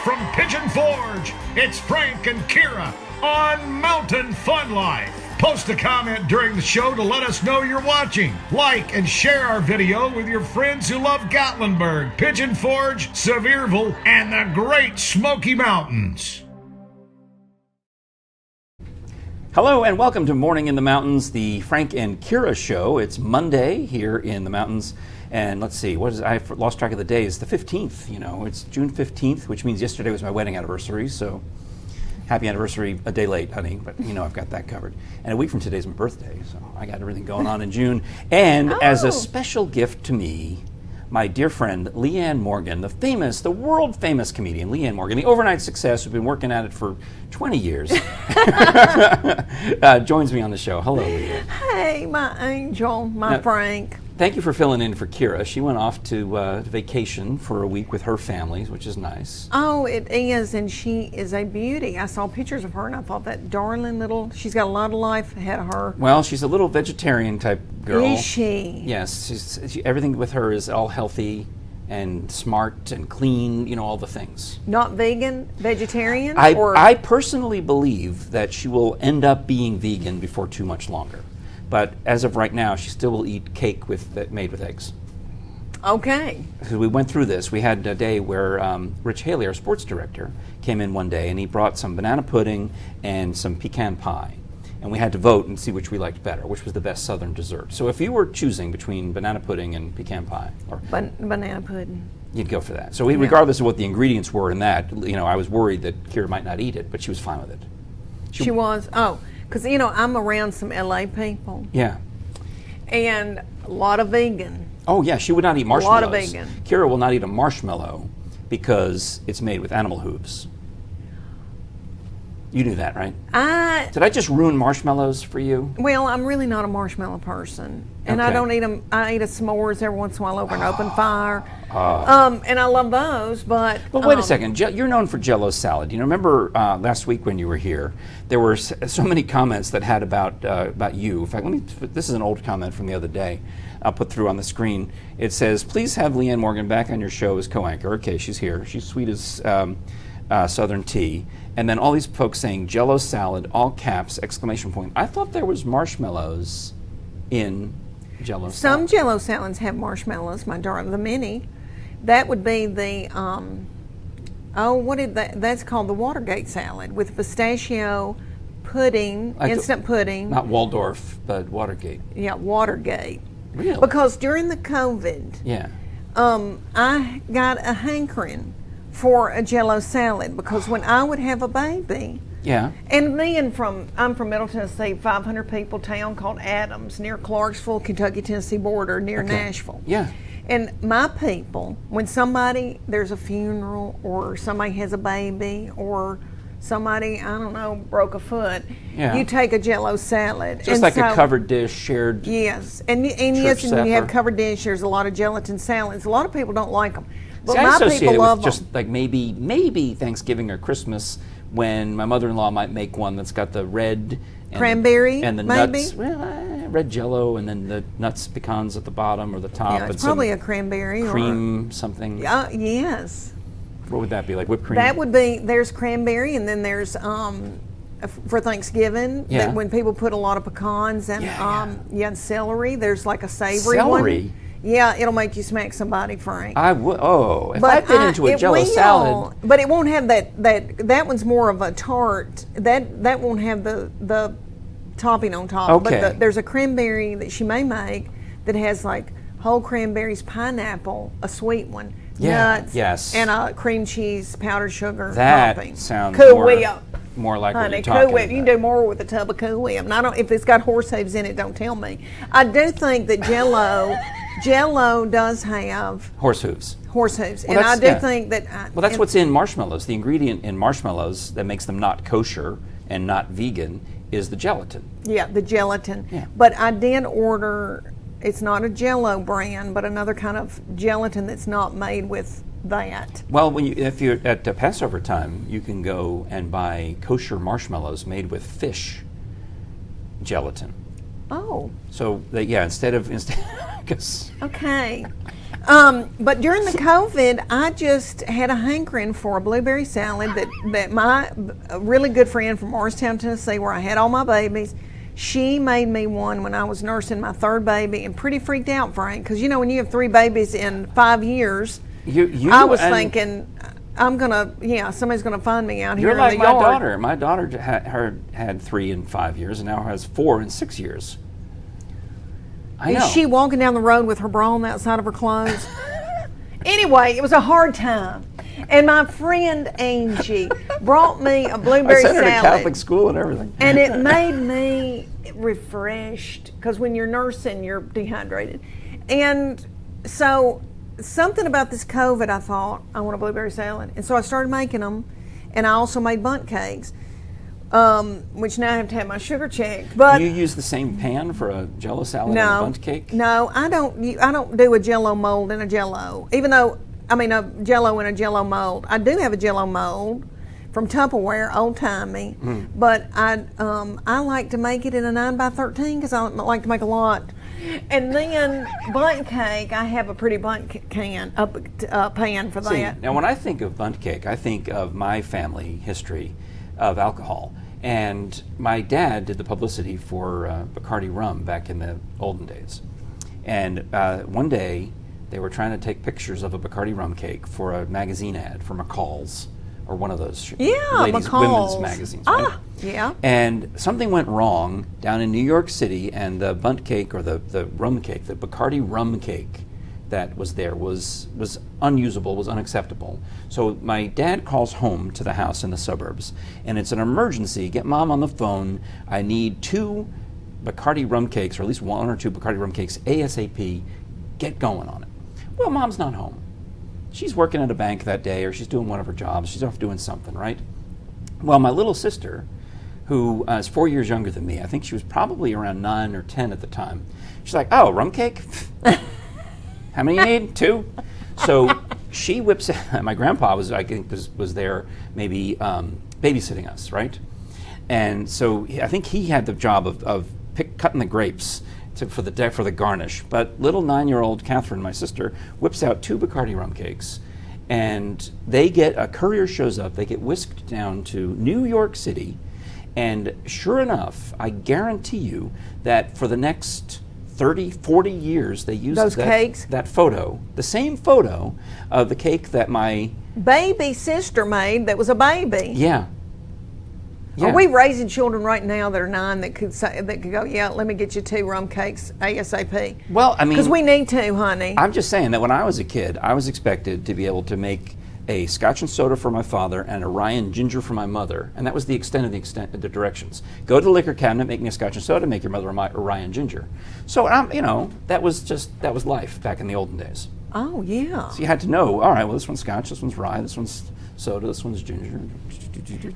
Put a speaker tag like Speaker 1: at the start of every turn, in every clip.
Speaker 1: from Pigeon Forge, it's Frank and Kira on Mountain Fun Life. Post a comment during the show to let us know you're watching. Like and share our video with your friends who love Gatlinburg, Pigeon Forge, Sevierville, and the great Smoky Mountains.
Speaker 2: Hello and welcome to Morning in the Mountains, the Frank and Kira show. It's Monday here in the mountains, and let's see, I've lost track of the day. It's the 15th, it's June 15th, which means yesterday was my wedding anniversary, so happy anniversary a day late, honey, but I've got that covered. And a week from today is my birthday, so I got everything going on in June. And as a special gift to me, my dear friend Leanne Morgan, the world famous comedian Leanne Morgan, the overnight success who's been working at it for 20 years, joins me on the show. Hello, Leanne.
Speaker 3: Hey, my angel, Frank.
Speaker 2: Thank you for filling in for Kira. She went off to vacation for a week with her family, which is nice.
Speaker 3: Oh, it is, and she is a beauty. I saw pictures of her, and I thought that darling she's got a lot of life ahead of her.
Speaker 2: Well, she's a little vegetarian type girl.
Speaker 3: Is she?
Speaker 2: Yes, everything with her is all healthy and smart and clean, all the things.
Speaker 3: Not vegan, vegetarian?
Speaker 2: I personally believe that she will end up being vegan before too much longer. But as of right now, she still will eat cake made with eggs.
Speaker 3: Okay.
Speaker 2: Because we went through this. We had a day where Rich Haley, our sports director, came in one day and he brought some banana pudding and some pecan pie. And we had to vote and see which we liked better, which was the best Southern dessert. So if you were choosing between banana pudding and pecan pie, or
Speaker 3: banana pudding,
Speaker 2: you'd go for that. So regardless of what the ingredients were in that, I was worried that Kira might not eat it, but she was fine with it.
Speaker 3: She was. Oh. Because, I'm around some LA people.
Speaker 2: Yeah.
Speaker 3: And a lot of vegan.
Speaker 2: Oh, yeah, she would not eat marshmallows.
Speaker 3: A lot of vegan.
Speaker 2: Kira will not eat a marshmallow because it's made with animal hooves. You knew that, right? Did I just ruin marshmallows for you?
Speaker 3: Well, I'm really not a marshmallow person. And
Speaker 2: okay.
Speaker 3: I don't eat them. I eat a s'mores every once in a while over an open fire. And I love those, but...
Speaker 2: But wait a second. You're known for Jell-O salad. Remember last week when you were here, there were so many comments that had about you. In fact, this is an old comment from the other day. I'll put through on the screen. It says, please have Leanne Morgan back on your show as co-anchor. Okay, she's here. She's sweet as Southern tea. And then all these folks saying Jell-O salad, all caps, exclamation point. I thought there was marshmallows in Jell-O salad.
Speaker 3: Some Jell-O salads have marshmallows, my darling, the mini. That would be the, that's called the Watergate salad with pistachio pudding, instant pudding.
Speaker 2: Not Waldorf, but Watergate.
Speaker 3: Yeah, Watergate.
Speaker 2: Really?
Speaker 3: Because during the COVID, I got a hankering for a Jell-O salad because when I would have a baby, and I'm from Middle Tennessee, 500 people town called Adams, near Clarksville, Kentucky, Tennessee border, near Nashville.
Speaker 2: Yeah.
Speaker 3: And my people, when there's a funeral or somebody has a baby or somebody, I don't know, broke a foot, you take a Jell-O salad.
Speaker 2: Just like a covered dish shared.
Speaker 3: Yes. And yes, and you have covered dish, there's a lot of gelatin salads. A lot of people don't like them. But
Speaker 2: I
Speaker 3: my people love
Speaker 2: them. Just like maybe Thanksgiving or Christmas when my mother-in-law might make one that's got the red
Speaker 3: cranberry
Speaker 2: and the nuts, red Jell-O, and then the nuts, pecans at the bottom or the top.
Speaker 3: Yeah, it's probably a cranberry
Speaker 2: cream something.
Speaker 3: Yes.
Speaker 2: What would that be, like whipped cream?
Speaker 3: That would be, there's cranberry, and then there's for Thanksgiving, when people put a lot of pecans and and celery. There's like a savory one.
Speaker 2: Celery?
Speaker 3: Yeah, it'll make you smack somebody, Frank.
Speaker 2: I would. Oh, if I bit into a Jell-O salad.
Speaker 3: But it won't have that one's more of a tart. That won't have the topping on top.
Speaker 2: Okay.
Speaker 3: But there's a cranberry that she may make that has like whole cranberries, pineapple, a sweet one, nuts, and a cream cheese, powdered sugar topping.
Speaker 2: That sounds more like
Speaker 3: honey,
Speaker 2: what you're talking about.
Speaker 3: You can do more with a tub of Cool Whip. And if it's got horse hooves in it, don't tell me. I do think that Jell-O does have
Speaker 2: horse hooves.
Speaker 3: And I do think that...
Speaker 2: that's what's in marshmallows. The ingredient in marshmallows that makes them not kosher and not vegan is the gelatin.
Speaker 3: Yeah, the gelatin.
Speaker 2: Yeah.
Speaker 3: But I did order, it's not a Jell-O brand, but another kind of gelatin that's not made with that.
Speaker 2: Well, if you're at Passover time, you can go and buy kosher marshmallows made with fish gelatin.
Speaker 3: Oh.
Speaker 2: So instead, 'cause
Speaker 3: okay. But during the COVID, I just had a hankering for a blueberry salad that my really good friend from Morristown, Tennessee, where I had all my babies, she made me one when I was nursing my third baby, and pretty freaked out, Frank, because when you have 3 babies in 5 years, I was thinking, somebody's gonna find me out here in the yard.
Speaker 2: You're like my daughter. My daughter had 3 in 5 years, and now has 4 in 6 years. I know.
Speaker 3: Is she walking down the road with her bra on the outside of her clothes? Anyway, it was a hard time. And my friend Angie brought me a blueberry salad.
Speaker 2: I sent her to Catholic school and everything.
Speaker 3: And it made me refreshed, because when you're nursing, you're dehydrated. And so something about this COVID, I thought, I want a blueberry salad. And so I started making them. And I also made bundt cakes. Which now I have to have my sugar checked. But
Speaker 2: do you use the same pan for a Jello salad and a bundt cake?
Speaker 3: No, I don't do a Jello mold in a Jello. Even though a Jello in a Jello mold. I do have a Jello mold from Tupperware, old timey. But I like to make it in a 9x13 because I like to make a lot. And then bundt cake, I have a pretty bundt pan for that.
Speaker 2: See, now when I think of bundt cake, I think of my family history of alcohol. And my dad did the publicity for Bacardi rum back in the olden days. And one day they were trying to take pictures of a Bacardi rum cake for a magazine ad for McCall's, or one of those ladies' women's magazines. Right?
Speaker 3: Yeah.
Speaker 2: And something went wrong down in New York City, and the bundt cake, or the rum cake, the Bacardi rum cake that was there was unusable, was unacceptable. So my dad calls home to the house in the suburbs, and it's an emergency. Get Mom on the phone. I need 2 Bacardi rum cakes, or at least 1 or 2 Bacardi rum cakes ASAP. Get going on it. Well, Mom's not home. She's working at a bank that day, or she's doing one of her jobs. She's off doing something, right? Well, my little sister, who is 4 years younger than me, I think she was probably around 9 or 10 at the time, she's like, oh, rum cake? How many you need? 2? So she whips out, my grandpa was there maybe babysitting us, right? And so I think he had the job of cutting the grapes for the garnish. But little 9-year-old Catherine, my sister, whips out 2 Bacardi rum cakes, and a courier shows up, they get whisked down to New York City, and sure enough, I guarantee you that for the next 30, 40 years, they used that photo, the same photo of the cake that my
Speaker 3: baby sister made that was a baby.
Speaker 2: Yeah.
Speaker 3: Are we raising children right now that are 9 that could go, yeah, let me get you 2 rum cakes ASAP?
Speaker 2: Well, I mean,
Speaker 3: because we need to, honey.
Speaker 2: I'm just saying that when I was a kid, I was expected to be able to make a Scotch and soda for my father and a Ryan ginger for my mother, and that was the extent of the directions. Go to the liquor cabinet, make me a Scotch and soda, make your mother a Ryan ginger. So that was life back in the olden days.
Speaker 3: Oh yeah.
Speaker 2: So you had to know. All right, well, this one's Scotch, this one's rye, this one's soda, this one's ginger.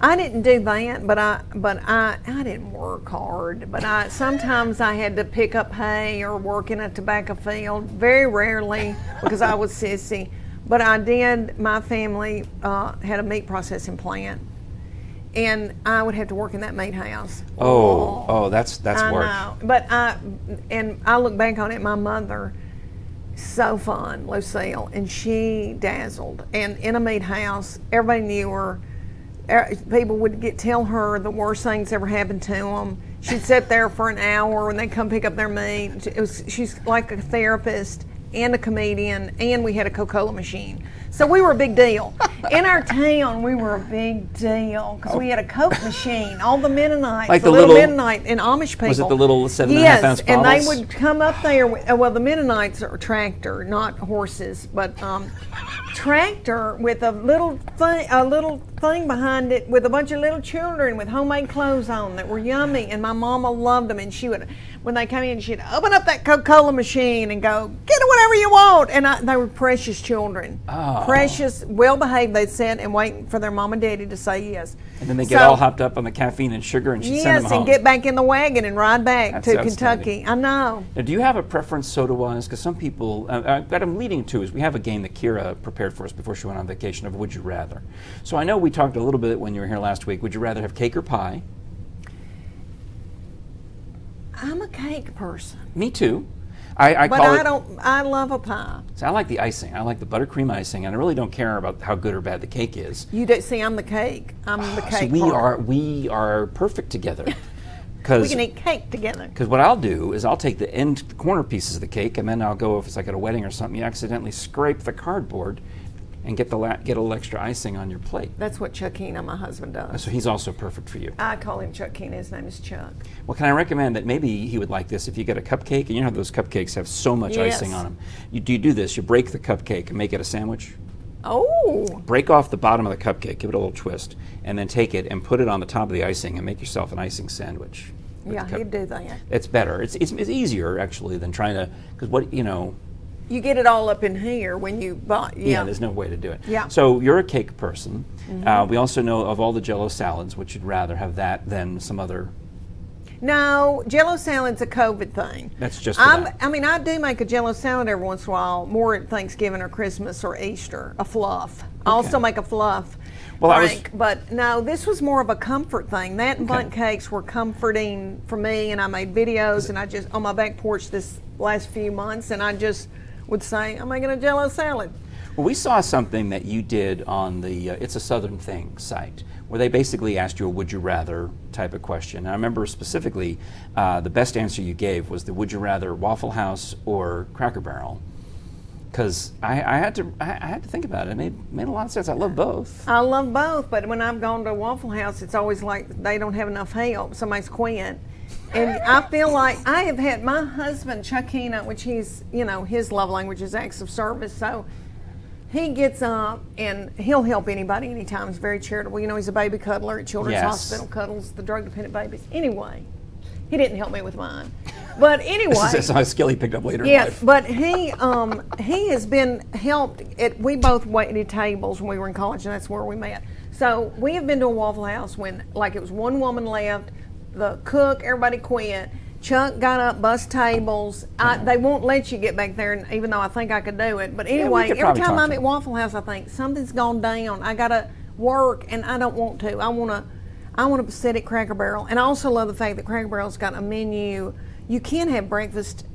Speaker 3: I didn't do that, but I didn't work hard. But sometimes I had to pick up hay or work in a tobacco field. Very rarely, because I was sissy. But I did. My family had a meat processing plant, and I would have to work in that meat house.
Speaker 2: Oh, that's work.
Speaker 3: I know. But I look back on it. My mother, so fun, Lucille, and she dazzled. And in a meat house, everybody knew her. People would tell her the worst things ever happened to them. She'd sit there for an hour when they come pick up their meat. She's like a therapist and a comedian, and we had a Coca-Cola machine. So we were a big deal. In our town, we were a big deal because we had a Coke machine. All the Mennonites,
Speaker 2: like
Speaker 3: the little Mennonite and Amish people.
Speaker 2: Was it the little 7.5 ounce bottles?
Speaker 3: Yes, and they would come up there. The Mennonites are tractor, not horses, but tractor with a little thing behind it with a bunch of little children with homemade clothes on that were yummy, and my mama loved them. And she would, when they came in, she'd open up that Coca-Cola machine and go, get whatever you want. And they were precious children.
Speaker 2: Oh.
Speaker 3: Precious, well-behaved. They'd sit and wait for their mom and daddy to say yes.
Speaker 2: And then they get all hopped up on the caffeine and sugar, and she'd send them home.
Speaker 3: Yes, and get back in the wagon and ride back to Kentucky. I know.
Speaker 2: Now, do you have a preference soda-wise? Because some people, what I'm leading to is we have a game that Kira prepared for us before she went on vacation of Would You Rather. So I know we talked a little bit when you were here last week. Would you rather have cake or pie?
Speaker 3: I'm a cake person.
Speaker 2: Me too.
Speaker 3: I love a pie.
Speaker 2: So I like the icing. I like the buttercream icing, and I really don't care about how good or bad the cake is.
Speaker 3: You do see. I'm the cake. I'm the cake.
Speaker 2: So we are perfect together.
Speaker 3: We can eat cake together.
Speaker 2: Because what I'll do is I'll take the corner pieces of the cake, and then I'll go, if it's like at a wedding or something, you accidentally scrape the cardboard and get a little extra icing on your plate.
Speaker 3: That's what Chuck Keena, my husband, does.
Speaker 2: So he's also perfect for you.
Speaker 3: I call him Chuck Keena. His name is Chuck.
Speaker 2: Well, can I recommend that maybe he would like this if you get a cupcake, and you know how those cupcakes have so much icing on them. You do this. You break the cupcake and make it a sandwich.
Speaker 3: Oh.
Speaker 2: Break off the bottom of the cupcake, give it a little twist, and then take it and put it on the top of the icing and make yourself an icing sandwich.
Speaker 3: Yeah, he'd do that.
Speaker 2: It's better. It's easier, actually, than trying to, because
Speaker 3: you get it all up in here when you buy.
Speaker 2: Yeah, there's no way to do it.
Speaker 3: Yeah.
Speaker 2: So you're a cake person. Mm-hmm. We also know of all the Jell-O salads, which you'd rather have that than some other.
Speaker 3: No, Jell-O salad's a COVID thing.
Speaker 2: That's just that.
Speaker 3: I mean, I do make a Jell-O salad every once in a while, more at Thanksgiving or Christmas or Easter, a fluff. Okay. I also make a fluff. But no, this was more of a comfort thing. That and bundt cakes were comforting for me, and I made videos, and I just, on my back porch this last few months, and I just would say, I'm making a Jell-O salad.
Speaker 2: Well, we saw something that you did on the It's a Southern Thing site, where they basically asked you a would you rather type of question. And I remember specifically the best answer you gave was the would you rather Waffle House or Cracker Barrel. Because I had to think about it. It made a lot of sense. I love both.
Speaker 3: I love both, but when I've gone to Waffle House, it's always like they don't have enough help. Somebody's quit. And I feel like I have had my husband, Chuck Keena, which he's, his love language is acts of service. So he gets up and he'll help anybody anytime. He's very charitable. He's a baby cuddler at Children's Hospital, cuddles the drug-dependent babies. Anyway, he didn't help me with mine. But anyway,
Speaker 2: this is a skill he picked up later in life.
Speaker 3: Yes, but he has been helped. We both waited tables when we were in college, and that's where we met. So we have been to a Waffle House when, it was one woman left, the cook, everybody quit. Chuck got up, bust tables. They won't let you get back there, and even though I think I could do it. But anyway, every time I'm at Waffle House, I think something's gone down. I gotta work, and I don't want to. I want to sit at Cracker Barrel, and I also love the fact that Cracker Barrel's got a menu. You can have breakfast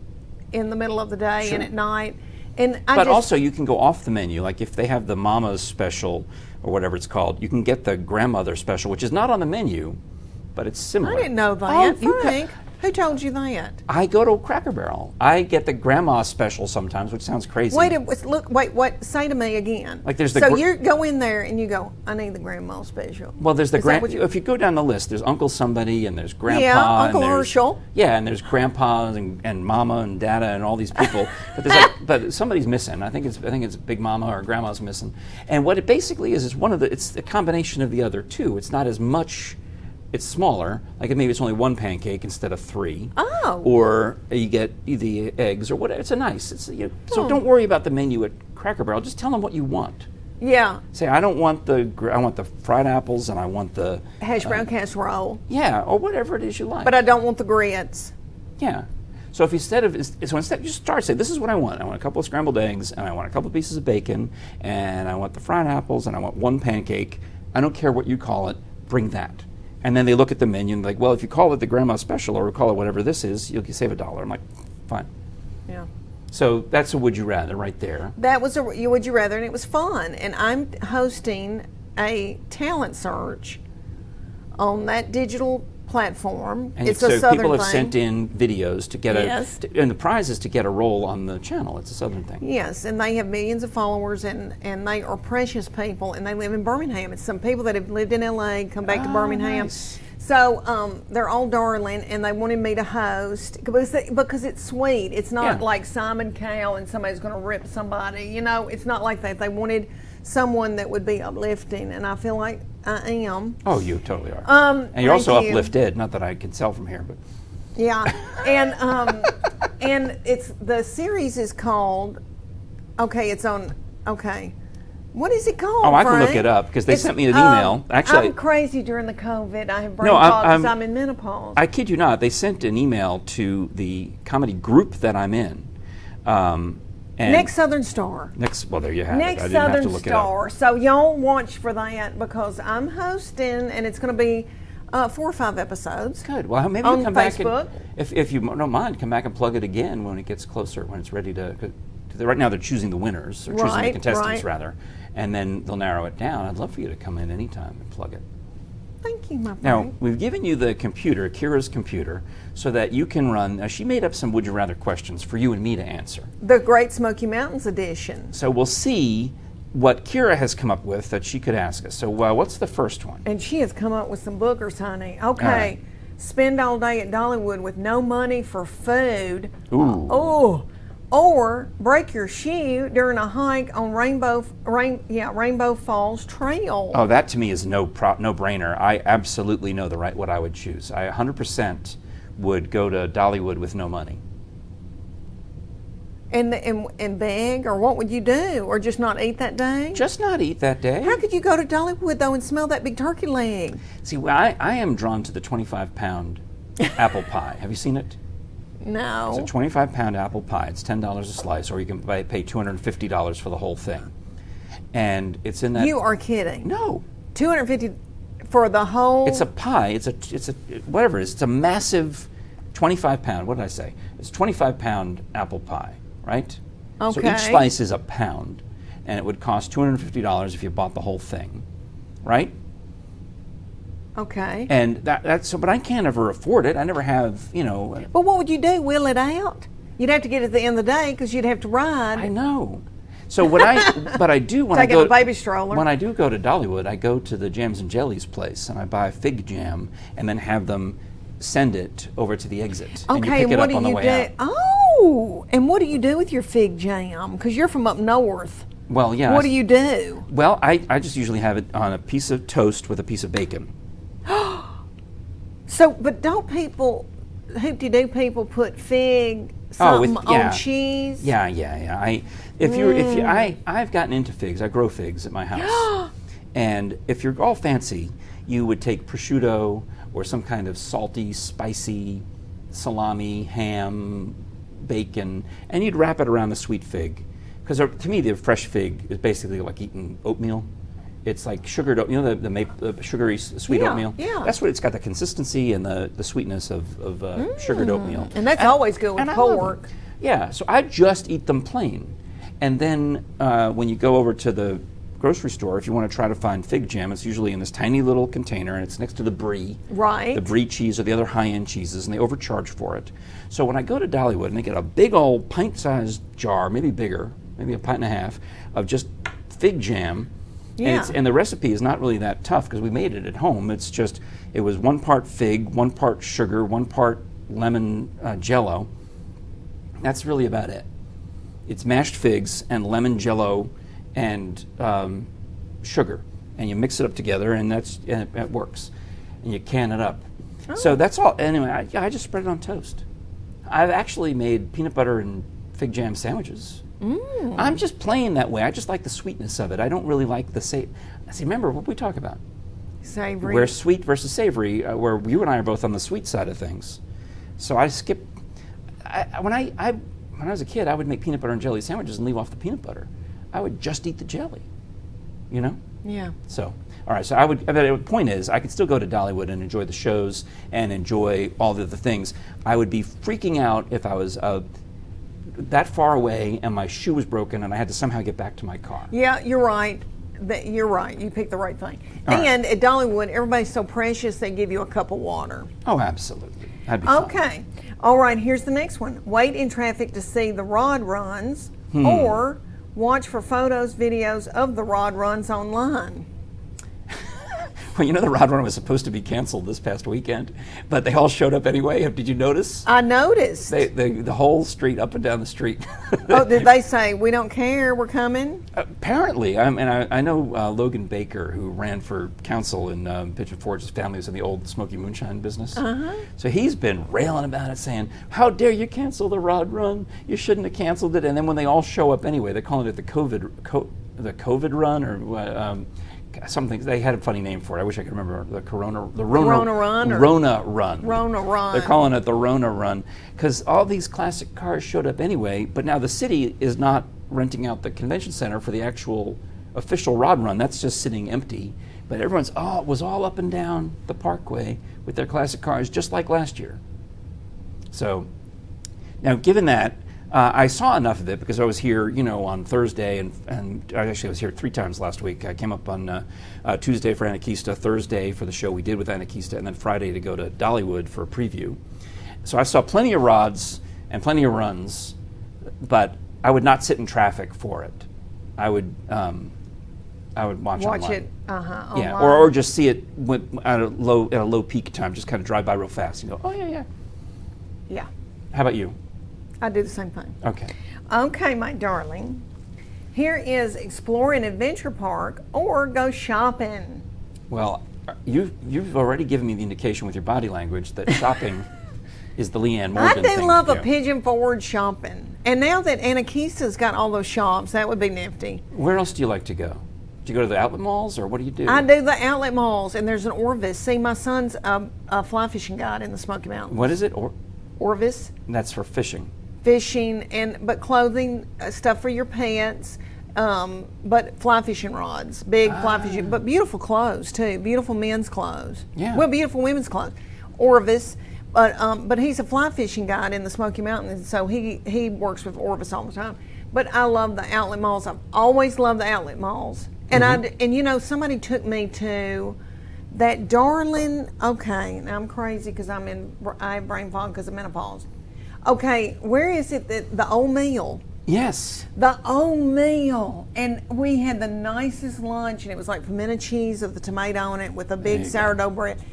Speaker 3: in the middle of the day and at night. But
Speaker 2: also you can go off the menu. Like if they have the Mama's special or whatever it's called, you can get the grandmother special, which is not on the menu, but it's similar.
Speaker 3: I didn't know that. Oh, who told you that?
Speaker 2: I go to Cracker Barrel. I get the grandma special sometimes, which sounds crazy.
Speaker 3: Wait, what? Say to me again.
Speaker 2: Like there's
Speaker 3: you go in there and you go, I need the grandma special.
Speaker 2: Well, there's if you go down the list, there's Uncle somebody and there's Grandpa.
Speaker 3: Yeah, Uncle Herschel.
Speaker 2: Yeah, and there's Grandpa and Mama and Dada and all these people. But somebody's missing. I think it's Big Mama or Grandma's missing. And what it basically is it's a combination of the other two. It's not as much. It's smaller, like maybe it's only one pancake instead of 3.
Speaker 3: Oh.
Speaker 2: Or you get the eggs or whatever. So don't worry about the menu at Cracker Barrel. Just tell them what you want.
Speaker 3: Yeah.
Speaker 2: Say I want the fried apples and I want the
Speaker 3: hash brown casserole.
Speaker 2: Yeah, or whatever it is you like.
Speaker 3: But I don't want the grits.
Speaker 2: Yeah. So instead you start say this is what I want. I want a couple of scrambled eggs and I want a couple of pieces of bacon and I want the fried apples and I want one pancake. I don't care what you call it. Bring that. And then they look at the menu and like, well, if you call it the grandma special or call it whatever this is, you'll save $1. I'm like, fine.
Speaker 3: Yeah.
Speaker 2: So that's a would you rather right there.
Speaker 3: That was a would you rather, and it was fun. And I'm hosting a talent search on that digital platform.
Speaker 2: And
Speaker 3: it's a Southern
Speaker 2: people have
Speaker 3: thing.
Speaker 2: sent in videos to get and the prize is to get a role on the channel. It's a Southern thing.
Speaker 3: Yes, and they have millions of followers, and they are precious people, and they live in Birmingham. It's some people that have lived in LA, come back to Birmingham.
Speaker 2: Nice.
Speaker 3: So they're all darling, and they wanted me to host because it's sweet. It's not like Simon Cowell and somebody's going to rip somebody. It's not like that. They wanted someone that would be uplifting, and I feel like I am.
Speaker 2: Oh, you totally are. And you're also uplifted. Not that I can tell from here, but
Speaker 3: yeah. And and the series is called. It's on. What is it called?
Speaker 2: Oh, I can look it up because they sent me an email. Actually,
Speaker 3: I'm crazy during the COVID. I have brain fog because I'm in menopause.
Speaker 2: I kid you not. They sent an email to the comedy group that I'm in.
Speaker 3: Next Southern Star.
Speaker 2: There you have
Speaker 3: it. Next Southern Star. So y'all watch for that because I'm hosting, and it's going to be 4 or 5 episodes.
Speaker 2: Good. Well, maybe
Speaker 3: on
Speaker 2: you come back
Speaker 3: Facebook.
Speaker 2: And, if you don't mind, come back and plug it again when it gets closer, when it's ready to. Right now they're choosing the winners, or choosing the contestants rather, and then they'll narrow it down. I'd love for you to come in anytime and plug it.
Speaker 3: Thank you, my friend.
Speaker 2: Now, we've given you the computer, Kira's computer, so that you can run. Now, she made up some Would You Rather questions for you and me to answer.
Speaker 3: The Great Smoky Mountains edition.
Speaker 2: So we'll see what Kira has come up with that she could ask us. So what's the first one?
Speaker 3: And she has come up with some boogers, honey. Okay. Right. Spend all day at Dollywood with no money for food.
Speaker 2: Ooh.
Speaker 3: Oh. Or break your shoe during a hike on Rainbow Falls Trail.
Speaker 2: Oh, that to me is no-brainer. I absolutely know what I would choose. I 100% would go to Dollywood with no money.
Speaker 3: And beg, or what would you do? Or just not eat that day?
Speaker 2: Just not eat that day.
Speaker 3: How could you go to Dollywood, though, and smell that big turkey leg?
Speaker 2: See, I am drawn to the 25-pound apple pie. Have you seen it?
Speaker 3: No.
Speaker 2: It's a 25-pound apple pie. It's $10 a slice, or you can pay $250 for the whole thing. And it's in that.
Speaker 3: You are kidding.
Speaker 2: No.
Speaker 3: $250 for the whole.
Speaker 2: It's a pie. It's a whatever it is. It's a massive 25-pound. What did I say? It's 25-pound apple pie, right?
Speaker 3: Okay.
Speaker 2: So each slice is a pound, and it would cost $250 if you bought the whole thing, right?
Speaker 3: Okay.
Speaker 2: And that's so, but I can't ever afford it. I never have,
Speaker 3: But what would you do? Wheel it out? You'd have to get it at the end of the day because you'd have to ride.
Speaker 2: I know. So what I do when
Speaker 3: Take
Speaker 2: I go
Speaker 3: a baby stroller.
Speaker 2: When I do go to Dollywood, I go to the Jams and Jellies place and I buy fig jam and then have them send it over to the exit.
Speaker 3: Okay.
Speaker 2: And you pick it up on the way out.
Speaker 3: Oh, and what do you do with your fig jam? Because you're from up north.
Speaker 2: Well, yeah.
Speaker 3: What do you do?
Speaker 2: Well, I just usually have it on a piece of toast with a piece of bacon.
Speaker 3: So, but don't people, hoop-de-doo people put fig something on cheese?
Speaker 2: Yeah. I've gotten into figs. I grow figs at my house. And if you're all fancy, you would take prosciutto or some kind of salty, spicy salami, ham, bacon, and you'd wrap it around the sweet fig. Because to me, the fresh fig is basically like eating oatmeal. It's like sugared oatmeal, the sugary sweet oatmeal.
Speaker 3: Yeah.
Speaker 2: That's what it's got, the consistency and the sweetness of sugared oatmeal.
Speaker 3: And that's always good with pork.
Speaker 2: Yeah, so I just eat them plain. And then when you go over to the grocery store, if you want to try to find fig jam, it's usually in this tiny little container, and it's next to the brie.
Speaker 3: Right.
Speaker 2: The brie cheese or the other high-end cheeses, and they overcharge for it. So when I go to Dollywood, and they get a big old pint-sized jar, maybe bigger, maybe a pint and a half, of just fig jam.
Speaker 3: Yeah.
Speaker 2: And the recipe is not really that tough because we made it at home. It's just, it was 1 part fig, 1 part sugar, 1 part lemon Jell-O. That's really about it. It's mashed figs and lemon Jell-O and sugar, and you mix it up together, and it works. And you can it up. Oh. So that's all. Anyway, I just spread it on toast. I've actually made peanut butter and fig jam sandwiches. I'm just plain that way. I just like the sweetness of it. I don't really like the See, remember what we talk about?
Speaker 3: Savory.
Speaker 2: Where sweet versus savory, where you and I are both on the sweet side of things. So I skip. When I was a kid, I would make peanut butter and jelly sandwiches and leave off the peanut butter. I would just eat the jelly.
Speaker 3: Yeah.
Speaker 2: So, all right. So the point is, I could still go to Dollywood and enjoy the shows and enjoy all the things. I would be freaking out if I was that far away and my shoe was broken and I had to somehow get back to my car.
Speaker 3: Yeah, you're right. You're right. You picked the right thing.
Speaker 2: All
Speaker 3: and at Dollywood, everybody's so precious, they give you a cup of water.
Speaker 2: Oh, absolutely. That'd be fun.
Speaker 3: Okay. All right, here's the next one. Wait in traffic to see the rod runs or watch for photos, videos of the rod runs online.
Speaker 2: Well, the rod run was supposed to be canceled this past weekend, but they all showed up anyway. Did you notice?
Speaker 3: I noticed.
Speaker 2: The whole street, up and down the street.
Speaker 3: Oh, did they say, we don't care, we're coming?
Speaker 2: Apparently. I know Logan Baker, who ran for council in Pigeon Forge. His family was in the old Smoky Mountain business.
Speaker 3: Uh-huh.
Speaker 2: So he's been railing about it, saying, how dare you cancel the rod run? You shouldn't have canceled it. And then when they all show up anyway, they're calling it the COVID run, or something. They had a funny name for it. I wish I could remember. The Rona Run. Rona Run. They're calling it the Rona Run because all these classic cars showed up anyway. But now the city is not renting out the convention center for the actual official rod run. That's just sitting empty But everyone's was all up and down the parkway with their classic cars, just like last year. So now, given that, I saw enough of it because I was here, on Thursday, and I was here 3 times last week. I came up on Tuesday for Anarchista, Thursday for the show we did with Anarchista, and then Friday to go to Dollywood for a preview. So I saw plenty of rods and plenty of runs, but I would not sit in traffic for it. I would watch online.
Speaker 3: It,
Speaker 2: yeah, or just see it at a low peak time. Just kind of drive by real fast and go, oh yeah.
Speaker 3: Yeah.
Speaker 2: How about you?
Speaker 3: I do the same thing.
Speaker 2: Okay.
Speaker 3: Okay, my darling. Here is explore an adventure park or go shopping.
Speaker 2: Well, you've already given me the indication with your body language that shopping is the Leanne Morgan thing.
Speaker 3: I do love a pigeon forward shopping. And now that Anakista's got all those shops, that would be nifty.
Speaker 2: Where else do you like to go? Do you go to the outlet malls, or what do you do?
Speaker 3: I do the outlet malls, and there's an Orvis. See, my son's a fly fishing guide in the Smoky Mountains.
Speaker 2: What is it?
Speaker 3: Orvis.
Speaker 2: And that's for fishing.
Speaker 3: Fishing, but clothing, stuff for your pets, but fly fishing rods, big fly fishing, but beautiful clothes too, beautiful men's clothes.
Speaker 2: Yeah.
Speaker 3: Well, beautiful women's clothes. Orvis, but he's a fly fishing guide in the Smoky Mountains, so he works with Orvis all the time. But I love the outlet malls. I've always loved the outlet malls, and somebody took me to that darling. Okay, now I'm crazy because I have brain fog because of menopause. Okay, where is it that the Old Meal?
Speaker 2: Yes.
Speaker 3: The Old Meal. And we had the nicest lunch, and it was like pimento cheese with the tomato on it with a big sourdough bread.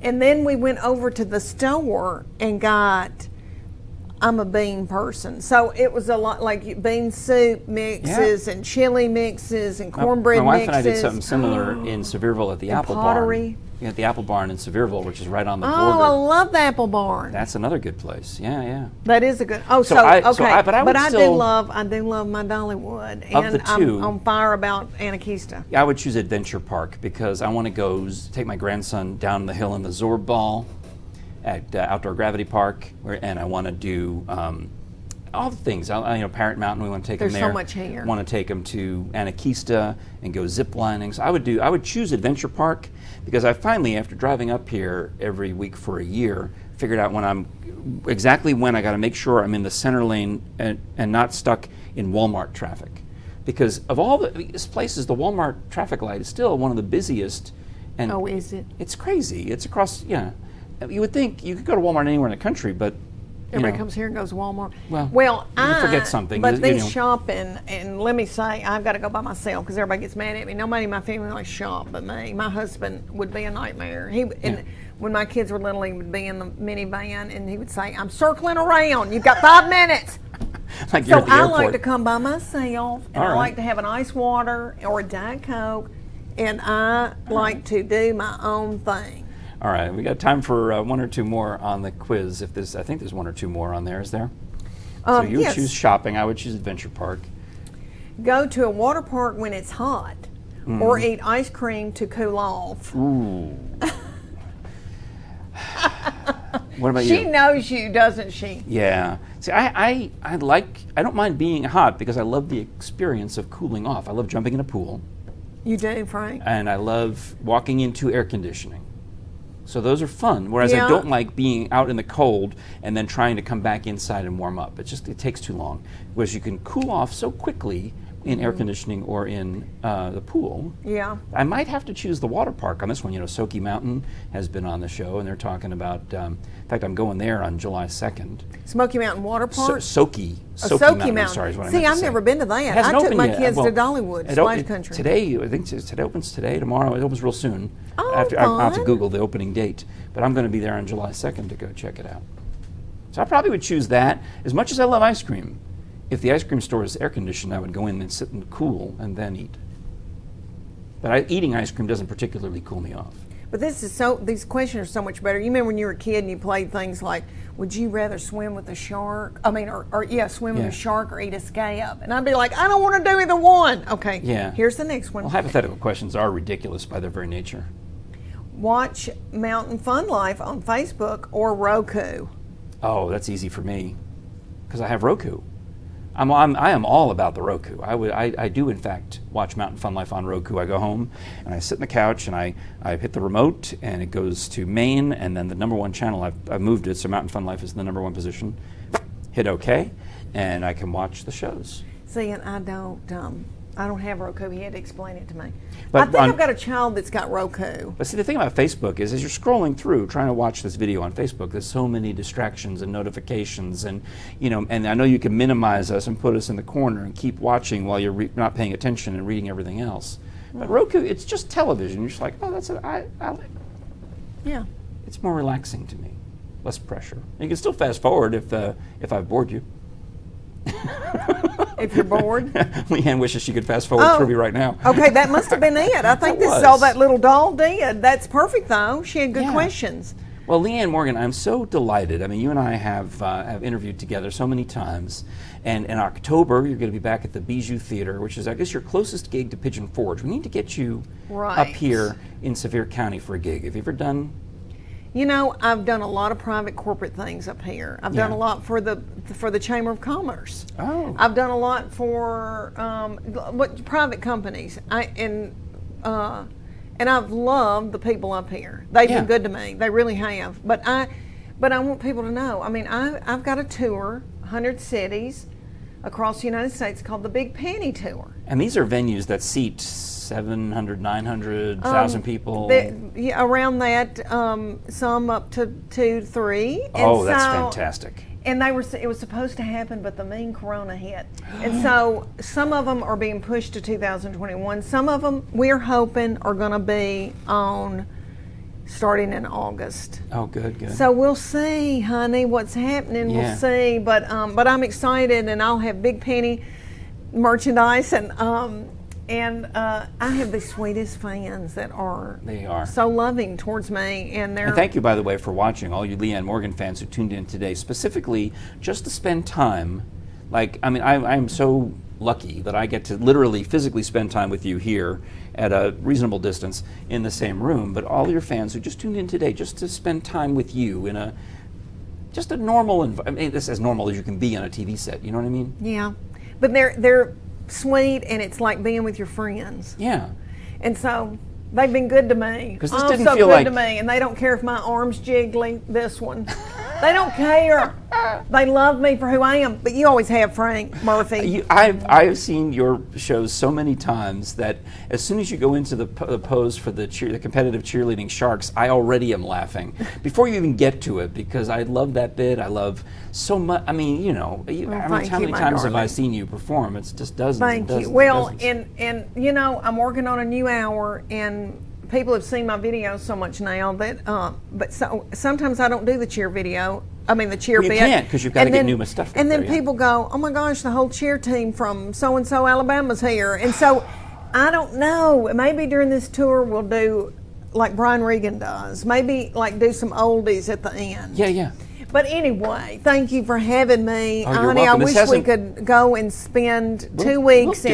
Speaker 3: And then we went over to the store and I'm a bean person. So it was a lot like bean soup mixes and chili mixes and cornbread mixes.
Speaker 2: My wife and I did something similar in Sevierville at the Apple
Speaker 3: Pottery.
Speaker 2: Barn. At the Apple Barn in Sevierville, which is right on the border.
Speaker 3: Oh, I love the Apple Barn.
Speaker 2: That's another good place. Yeah.
Speaker 3: That is a good. Oh, I do love my Dollywood, and I'm on fire about Anakeesta.
Speaker 2: I would choose Adventure Park because I want to go take my grandson down the hill in the Zorb Ball at Outdoor Gravity Park, and I want to do all the things. Parrot Mountain, we want to take them there.
Speaker 3: There's so much here.
Speaker 2: Want to take them to Anakeesta and go zip lining. So I would choose Adventure Park because I finally, after driving up here every week for a year, figured out when I got to make sure I'm in the center lane and not stuck in Walmart traffic. Because of all these places, the Walmart traffic light is still one of the busiest. And
Speaker 3: is it?
Speaker 2: It's crazy. It's across, You would think you could go to Walmart anywhere in the country, but
Speaker 3: everybody comes here and goes to Walmart.
Speaker 2: Well, you forget something.
Speaker 3: But these shopping, and let me say, I've got to go by myself because everybody gets mad at me. Nobody in my family likes shop but me. My husband would be a nightmare. When my kids were little, he would be in the minivan and he would say, "I'm circling around. You've got 5 minutes."
Speaker 2: Like you're at the airport.
Speaker 3: I like to come by myself, and I like to have an ice water or a Diet Coke, and I like to do my own thing.
Speaker 2: All right, we got time for one or two more on the quiz. I think there's one or two more on there. Is there? So you would choose shopping. I would choose Adventure Park.
Speaker 3: Go to a water park when it's hot, or eat ice cream to cool off.
Speaker 2: Ooh. What about you?
Speaker 3: She knows you, doesn't she?
Speaker 2: Yeah. See, I don't mind being hot because I love the experience of cooling off. I love jumping in a pool.
Speaker 3: You do, Frank.
Speaker 2: And I love walking into air conditioning. So those are fun, whereas I don't like being out in the cold and then trying to come back inside and warm up. It takes too long. Whereas you can cool off so quickly in air conditioning or in the pool.
Speaker 3: Yeah.
Speaker 2: I might have to choose the water park on this one. Smoky Mountain has been on the show, and they're talking about, in fact, I'm going there on July 2nd.
Speaker 3: Smoky Mountain Water Park?
Speaker 2: Smoky Mountain. Sorry, is what I meant to say.
Speaker 3: I've never been to that. I took my kids to Dollywood, Splash Country.
Speaker 2: Today, I think today opens tomorrow. It opens real soon.
Speaker 3: Oh,
Speaker 2: I'll have to Google the opening date. But I'm going to be there on July 2nd to go check it out. So I probably would choose that. As much as I love ice cream, if the ice cream store is air conditioned, I would go in and sit and cool and then eat. But eating ice cream doesn't particularly cool me off.
Speaker 3: But these questions are so much better. You remember when you were a kid and you played things like, would you rather swim with a shark? Swim with a shark or eat a scab? And I'd be like, I don't want to do either one. Okay, here's the next one.
Speaker 2: Well, hypothetical questions are ridiculous by their very nature.
Speaker 3: Watch Mountain Fun Life on Facebook or Roku.
Speaker 2: Oh, that's easy for me because I have Roku. I am all about the Roku. I do in fact watch Mountain Fun Life on Roku. I go home and I sit in the couch and I hit the remote and it goes to main, and then the number one channel, I've moved it so Mountain Fun Life is the number one position. Hit OK, and I can watch the shows.
Speaker 3: See, and I don't have Roku. He had to explain it to me.
Speaker 2: But
Speaker 3: I think I've got a child that's got Roku.
Speaker 2: But see, the thing about Facebook is, as you're scrolling through, trying to watch this video on Facebook, there's so many distractions and notifications, and and I know you can minimize us and put us in the corner and keep watching while you're not paying attention and reading everything else. But Roku, it's just television. You're just like, oh, that's it. I like it.
Speaker 3: Yeah.
Speaker 2: It's more relaxing to me, less pressure. You can still fast forward if I've bored you.
Speaker 3: If you're bored.
Speaker 2: Leanne wishes she could fast forward through me right now.
Speaker 3: Okay, that must have been it. I think this is all that little doll did. That's perfect, though. She had good questions.
Speaker 2: Well, Leanne Morgan, I'm so delighted. I mean, you and I have interviewed together so many times. And in October, you're going to be back at the Bijou Theater, which is, I guess, your closest gig to Pigeon Forge. We need to get you up here in Sevier County for a gig. Have you ever done...
Speaker 3: I've done a lot of private corporate things up here. I've done a lot for the Chamber of Commerce.
Speaker 2: Oh.
Speaker 3: I've done a lot for private companies. And I've loved the people up here. They've been good to me. They really have. But I want people to know. I mean, I've got a tour, 100 cities across the United States, called the Big Penny Tour.
Speaker 2: And these are venues that seat 700, 900,000 people.
Speaker 3: Around that, some up to 2, 3.
Speaker 2: Oh, that's fantastic.
Speaker 3: And it was supposed to happen, but the mean corona hit. And so some of them are being pushed to 2021. Some of them we're hoping are going to be on starting in August.
Speaker 2: Oh, good.
Speaker 3: So we'll see, honey, what's happening. Yeah. We'll see. But I'm excited, and I'll have Big Penny merchandise, and I have the sweetest fans that are so loving towards me. And
Speaker 2: thank you, by the way, for watching, all you Leanne Morgan fans who tuned in today, specifically just to spend time. I'm so lucky that I get to literally physically spend time with you here at a reasonable distance in the same room, but all your fans who just tuned in today just to spend time with you in a normal environment. This as normal as you can be on a TV set, you know what I mean?
Speaker 3: Yeah, but they're sweet, and it's like being with your friends.
Speaker 2: Yeah.
Speaker 3: And so they've been good to me.
Speaker 2: Because this didn't feel like...
Speaker 3: to me, and they don't care if my arm's jiggly, this one. They don't care. They love me for who I am. But you always have, Frank Murphy.
Speaker 2: I've seen your shows so many times that as soon as you go into the pose for the competitive cheerleading sharks, I already am laughing before you even get to it, because I love that bit. I love so much. I mean, how many times have I seen you perform? It's just dozens.
Speaker 3: Thank you. Well, and I'm working on a new hour, and people have seen my videos so much now that, sometimes I don't do the cheer video. I mean, the cheer bit.
Speaker 2: You can't, because you've got to get new stuff.
Speaker 3: And then people go, oh my gosh, the whole cheer team from so-and-so Alabama's here. And so, I don't know. Maybe during this tour we'll do like Brian Regan does. Maybe do some oldies at the end.
Speaker 2: Yeah.
Speaker 3: But anyway, thank you for having me.
Speaker 2: Oh, you're
Speaker 3: Honey,
Speaker 2: welcome.
Speaker 3: I wish we could go and spend 2 weeks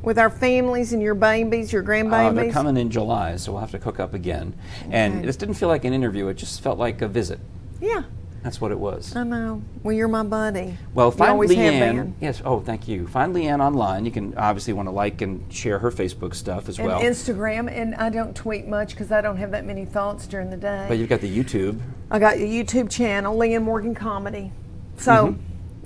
Speaker 3: with our families and your babies, your grandbabies.
Speaker 2: They're coming in July, so we'll have to cook up again. Okay. And this didn't feel like an interview. It just felt like a visit.
Speaker 3: Yeah.
Speaker 2: That's what it was.
Speaker 3: I know. Well, you're my buddy.
Speaker 2: Well, find
Speaker 3: Leanne.
Speaker 2: Yes. Oh, thank you. Find Leanne online. You can obviously want to like and share her Facebook stuff as well.
Speaker 3: And Instagram. And I don't tweet much because I don't have that many thoughts during the day.
Speaker 2: But you've got the YouTube.
Speaker 3: I got the YouTube channel, Leanne Morgan Comedy. So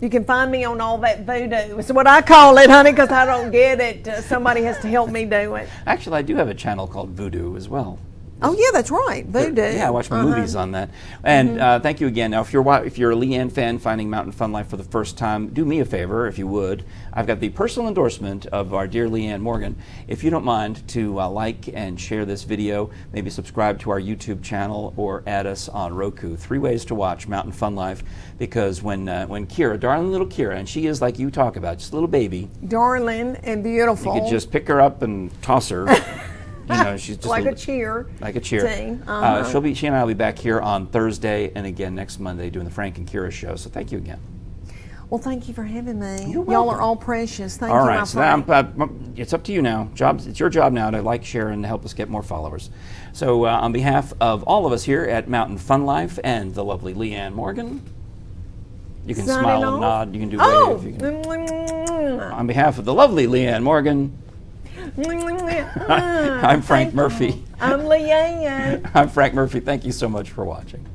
Speaker 3: you can find me on all that voodoo. It's what I call it, honey, because I don't get it. Somebody has to help me do it.
Speaker 2: Actually, I do have a channel called Voodoo as well.
Speaker 3: Oh yeah, that's right, Voodoo.
Speaker 2: Yeah, I watch my movies on that. And thank you again. Now, if you're a Leanne fan finding Mountain Fun Life for the first time, do me a favor, if you would. I've got the personal endorsement of our dear Leanne Morgan. If you don't mind to like and share this video, maybe subscribe to our YouTube channel or add us on Roku. 3 ways to watch Mountain Fun Life, because when Kira, darling little Kira, and she is like you talk about, just a little baby,
Speaker 3: darling and beautiful,
Speaker 2: you could just pick her up and toss her. She's just
Speaker 3: like a cheer.
Speaker 2: Like a cheer.
Speaker 3: Team.
Speaker 2: She and I will be back here on Thursday and again next Monday doing the Frank and Kira show. So thank you again.
Speaker 3: Well, thank you for having me.
Speaker 2: You're welcome.
Speaker 3: Y'all are all precious. Thank you,
Speaker 2: my
Speaker 3: friend.
Speaker 2: Now, it's up to you now. It's your job now to like, share, and help us get more followers. So on behalf of all of us here at Mountain Fun Life and the lovely Leanne Morgan, you can smile and nod. You can do wave. You can... On behalf of the lovely Leanne Morgan, I'm Frank Murphy.
Speaker 3: I'm Leanne.
Speaker 2: I'm Frank Murphy. Thank you so much for watching.